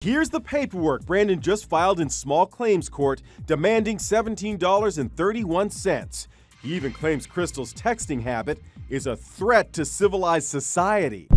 Here's the paperwork Brandon just filed in small claims court demanding $17.31. He even claims Crystal's texting habit is a threat to civilized society.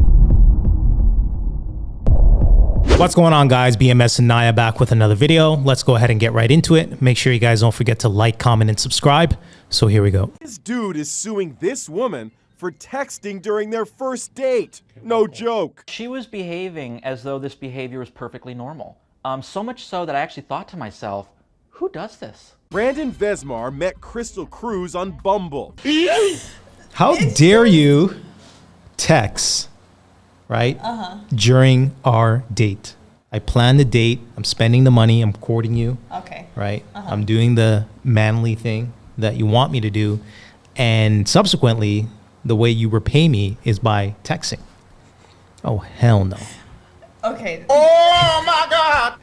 What's going on, guys? BMS and Naya back with another video. Let's go ahead and get right into it. Make sure you guys don't forget to like, comment, and subscribe. So here we go. This dude is suing this woman for texting during their first date. No joke. She was behaving as though this behavior was perfectly normal. So much so that I actually thought to myself, who does this? Brandon Vesmar met Crystal Cruz on Bumble. How dare you text, right? During our date. I planned the date. I'm spending the money. I'm courting you. Okay. Right? I'm doing the manly thing that you want me to do. And subsequently, the way you repay me is by texting. Oh, hell no. Okay. Oh my God!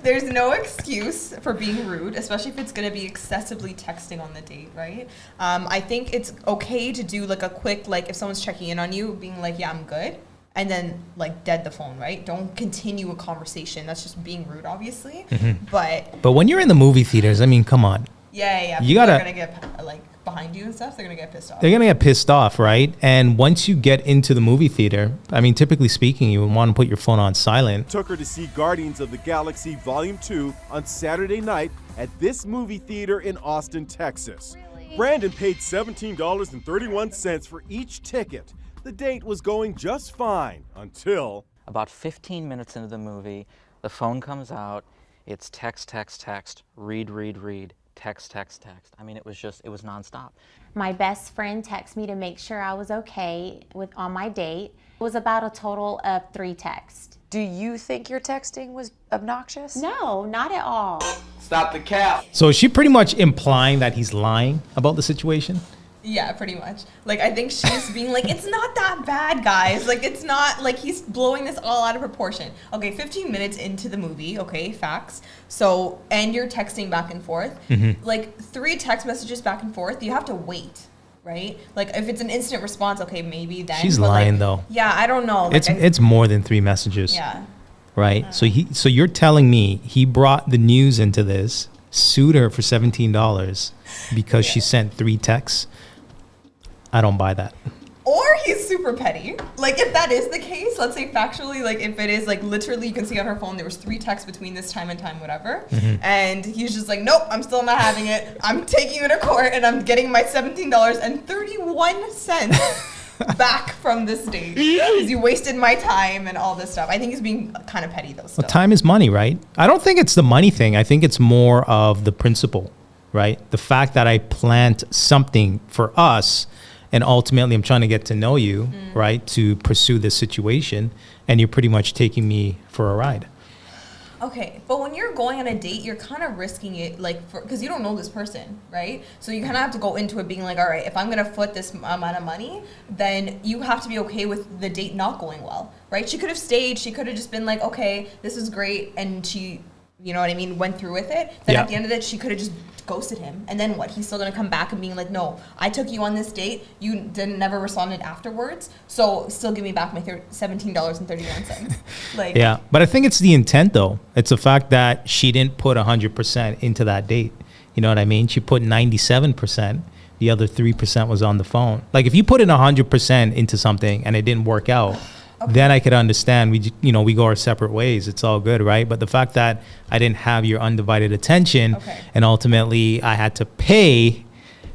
There's no excuse for being rude, especially if it's going to be excessively texting on the date, right? I think it's okay to do like a quick, like if someone's checking in on you, being like, yeah, I'm good. And then like dead the phone, right? Don't continue a conversation. That's just being rude, obviously. But when you're in the movie theaters, I mean, come on. Yeah. You gotta, are going to get like behind you and stuff. They're going to get pissed off. They're going to get pissed off, right? And once you get into the movie theater, I mean, typically speaking, you would want to put your phone on silent. Took her to see Guardians of the Galaxy Volume 2 on Saturday night at this movie theater in Austin, Texas. Really? Brandon paid $17.31 for each ticket. The date was going just fine until... About 15 minutes into the movie, the phone comes out. It's text, text, text, read, read, read. Text, text, text. I mean, it was nonstop. My best friend texted me to make sure I was okay on my date. It was about a total of 3 texts. Do you think your texting was obnoxious? No, not at all. Stop the cap. So is she pretty much implying that he's lying about the situation? Yeah, pretty much. Like, I think she's being like, it's not that bad, guys. Like, it's not, like, he's blowing this all out of proportion. Okay, 15 minutes into the movie, okay, facts. So, and you're texting back and forth. Like, 3 text messages back and forth, you have to wait, right? Like, if it's an instant response, okay, maybe then. She's lying, though. Yeah, I don't know. Like, it's more than 3 messages. Yeah. Right? So you're telling me he brought the news into this, sued her for $17 because she sent 3 texts? I don't buy that. Or he's super petty. Like, if that is the case, let's say factually, like if it is like literally you can see on her phone there was 3 texts between this time and time, whatever. And he's just like, nope, I'm still not having it. I'm taking you to court and I'm getting my $17.31 back from this date because you wasted my time and all this stuff. I think he's being kind of petty though still. Well, time is money, right? I don't think it's the money thing. I think it's more of the principle, right? The fact that I planned something for us and ultimately I'm trying to get to know you, right, to pursue this situation, and you're pretty much taking me for a ride. Okay, but when you're going on a date, you're kind of risking it, like, because you don't know this person, right? So you kind of have to go into it being like, all right, if I'm going to foot this amount of money, then you have to be okay with the date not going well, right? She could have stayed. She could have just been like, okay, this is great, and she, you know what I mean, went through with it. Then at the end of it, she could have just ghosted him. And then what? He's still going to come back and being like, no, I took you on this date. You never responded afterwards. So still give me back my $17.31. Like, yeah, but I think it's the intent, though. It's the fact that she didn't put 100% into that date. You know what I mean? She put 97%. The other 3% was on the phone. Like, if you put in 100% into something and it didn't work out, then I could understand we go our separate ways. It's all good, right? But the fact that I didn't have your undivided attention and ultimately I had to pay,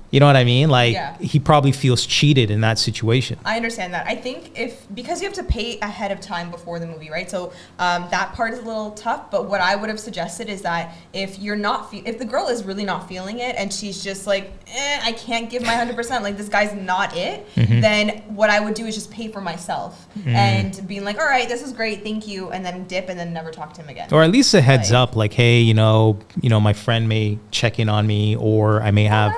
you know what I mean? Like, he probably feels cheated in that situation. I understand that. I think because you have to pay ahead of time before the movie, right? So that part is a little tough, but what I would have suggested is that if the girl is really not feeling it and she's just like, I can't give my 100%, like this guy's not it, then what I would do is just pay for myself and being like, all right, this is great, thank you, and then dip and then never talk to him again. Or at least a heads up, like, hey, you know, my friend may check in on me, or I may have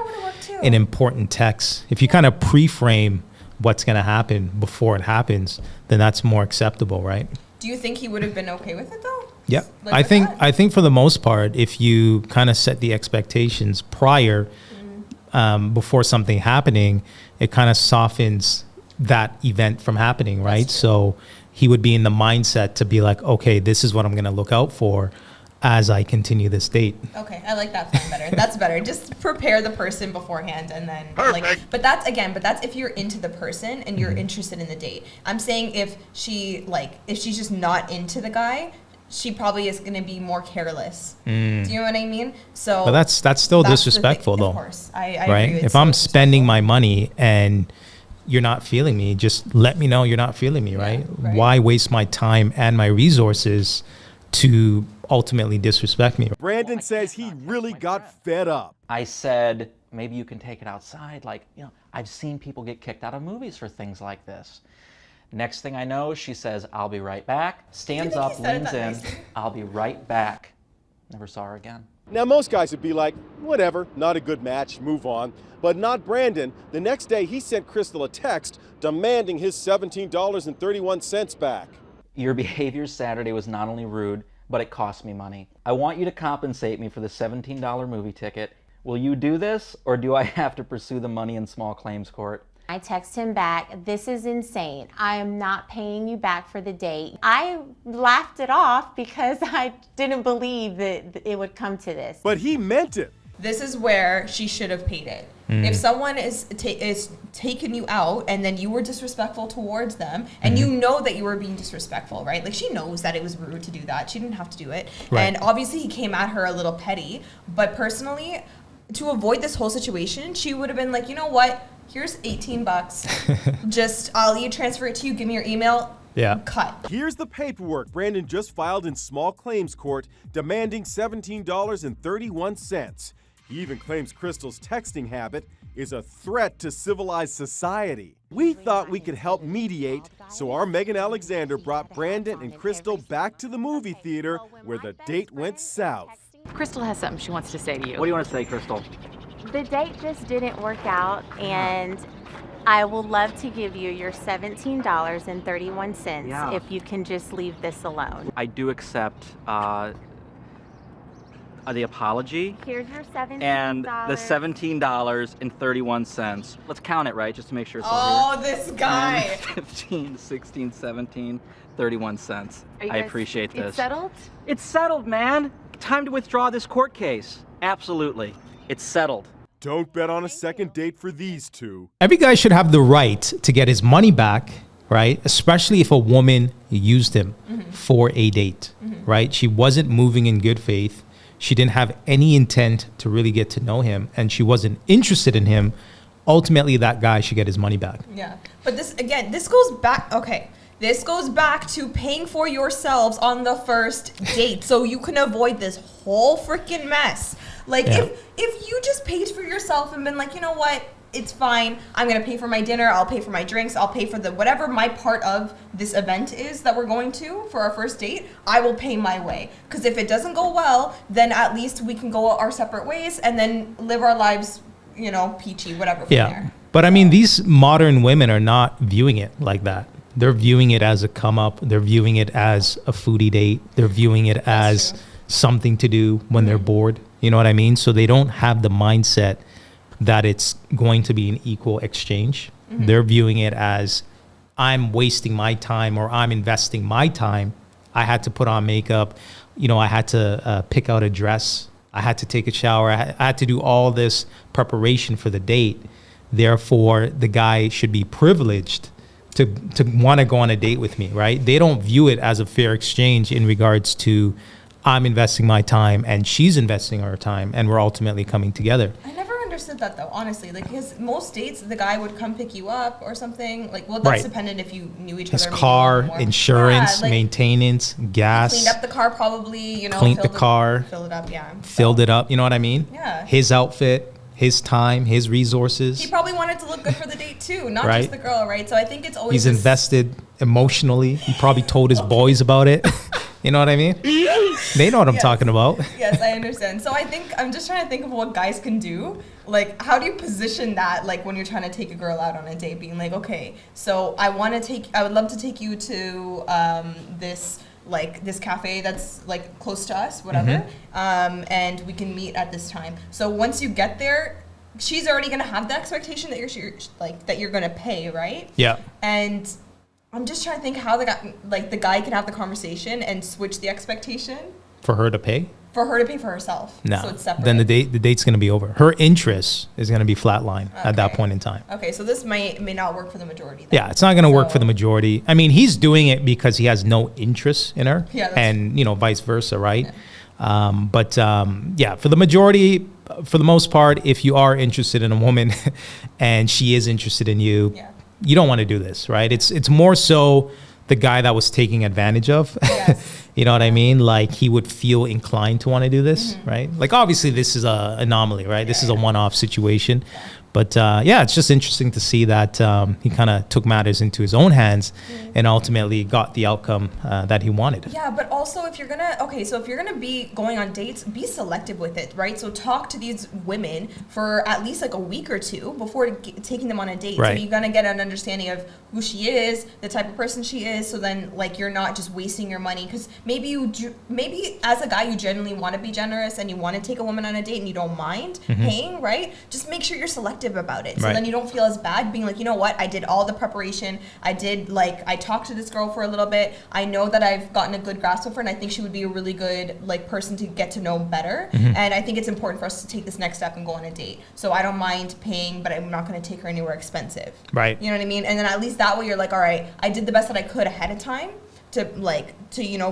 an important text. If you kind of pre-frame what's going to happen before it happens, then that's more acceptable, right? Do you think he would have been okay with it though? Yeah, I think for the most part, if you kind of set the expectations prior, before something happening, it kind of softens that event from happening, right? So he would be in the mindset to be like, okay, this is what I'm going to look out for as I continue this date. Okay, I like that plan better. That's better. Just prepare the person beforehand and then like, but that's if you're into the person and you're interested in the date. I'm saying if she's just not into the guy, she probably is going to be more careless. Do you know what I mean? So But that's still disrespectful though. Of course. I right? agree. If I'm spending my money and you're not feeling me, just let me know you're not feeling me, right? right. Why waste my time and my resources to ultimately disrespect me? Brandon says he really got fed up. I said, maybe you can take it outside. Like, you know, I've seen people get kicked out of movies for things like this. Next thing I know, she says, I'll be right back. Stands up, leans in, I'll be right back. Never saw her again. Now, most guys would be like, whatever, not a good match, move on. But not Brandon. The next day, he sent Crystal a text demanding his $17.31 back. Your behavior Saturday was not only rude, but it cost me money. I want you to compensate me for the $17 movie ticket. Will you do this, or do I have to pursue the money in small claims court? I text him back, this is insane. I am not paying you back for the date. I laughed it off because I didn't believe that it would come to this. But he meant it. This is where she should have paid it. If someone is taking you out and then you were disrespectful towards them and you know that you were being disrespectful, right? Like she knows that it was rude to do that. She didn't have to do it. Right. And obviously he came at her a little petty, but personally, to avoid this whole situation, she would have been like, you know what? Here's 18 bucks. I'll transfer it to you. Give me your email. Yeah. Cut. Here's the paperwork Brandon just filed in small claims court demanding $17.31. He even claims Crystal's texting habit is a threat to civilized society. We thought we could help mediate, so our Megan Alexander brought Brandon and Crystal back to the movie theater where the date went south. Crystal has something she wants to say to you. What do you want to say, Crystal? The date just didn't work out, and I will love to give you your $17.31 if you can just leave this alone. I do accept the apology Here's your $17. and the $17.31. Let's count it right, just to make sure it's all Oh, this guy. 15, 16, 17, 31 cents. I appreciate this. It's settled? It's settled, man. Time to withdraw this court case. Absolutely. It's settled. Don't bet on a second date for these two. Every guy should have the right to get his money back, right? Especially if a woman used him for a date, right? She wasn't moving in good faith. She didn't have any intent to really get to know him, and she wasn't interested in him. Ultimately, that guy should get his money back. Yeah. But this goes back, okay. This goes back to paying for yourselves on the first date so you can avoid this whole freaking mess. Like if you just paid for yourself and been like, you know what? It's fine. I'm going to pay for my dinner. I'll pay for my drinks. I'll pay for whatever my part of this event is that we're going to for our first date. I will pay my way. Because if it doesn't go well, then at least we can go our separate ways and then live our lives, you know, peachy, whatever from there. But I mean, these modern women are not viewing it like that. They're viewing it as a come up. They're viewing it as a foodie date. They're viewing it as something to do when they're bored. You know what I mean? So they don't have the mindset that it's going to be an equal exchange. They're viewing it as I'm wasting my time or I'm investing my time. I had to put on makeup. You know, I had to pick out a dress. I had to take a shower. I had to do all this preparation for the date. Therefore, the guy should be privileged to want to go on a date with me, right? They don't view it as a fair exchange in regards to I'm investing my time and she's investing her time and we're ultimately coming together. I never understood that though, honestly. Like, because most dates, the guy would come pick you up or something. Like, well, that's dependent if you knew each His other. His car, insurance, like, maintenance, gas. Cleaned up the car probably, you know. Cleaned the car. Filled it up, yeah. Filled it up, you know what I mean? Yeah. His outfit, his time, his resources. He probably wanted to look good for the date too, not just the girl, right? So I think it's always He's invested emotionally. He probably told his boys about it. You know what I mean? They know what I'm talking about. Yes, I understand. So I think I'm just trying to think of what guys can do. Like, how do you position that, like, when you're trying to take a girl out on a date, being like, okay, so I would love to take you to this cafe that's like close to us, whatever, and we can meet at this time. So once you get there, she's already gonna have the expectation that you're gonna pay, right? Yeah. And I'm just trying to think how the guy can have the conversation and switch the expectation For her to pay? for her to pay for herself. No. So it's separate. Then the date's going to be over. Her interest is going to be flatline at that Okay. point in time. Okay, so this may not work for the majority. Then. Yeah, it's not going to work for So- the majority. I mean, he's doing it because he has no interest in her, Yeah, that's and vice versa, right? Yeah, for the majority, for the most part, if you are interested in a woman and she is interested in you, Yeah. you don't want to do this, right? It's more so the guy that was taking advantage of. Yes. You know what I mean? Like he would feel inclined to want to do this, right? Like obviously this is a anomaly, right? This is a one-off situation. But yeah, it's just interesting to see that he kind of took matters into his own hands and ultimately got the outcome that he wanted. Yeah, but also if you're gonna be going on dates, be selective with it, right? So talk to these women for at least like a week or two before taking them on a date. Right. So you're gonna get an understanding of who she is, the type of person she is. So then like you're not just wasting your money because maybe as a guy you genuinely want to be generous and you want to take a woman on a date and you don't mind paying, right? Just make sure you're selective about it. So Right. then you don't feel as bad being like, you know what, I did all the preparation. I talked to this girl for a little bit. I know that I've gotten a good grasp of her and I think she would be a really good like person to get to know better. And I think it's important for us to take this next step and go on a date. So I don't mind paying, but I'm not going to take her anywhere expensive. Right. You know what I mean? And then at least that way you're like, all right, I did the best that I could ahead of time to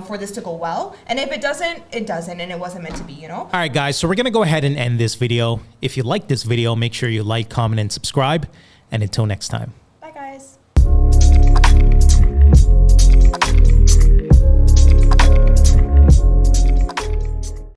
for this to go well. And if it doesn't, it doesn't, and it wasn't meant to be, All right, guys, so we're going to go ahead and end this video. If you like this video, make sure you like, comment, and subscribe. And until next time.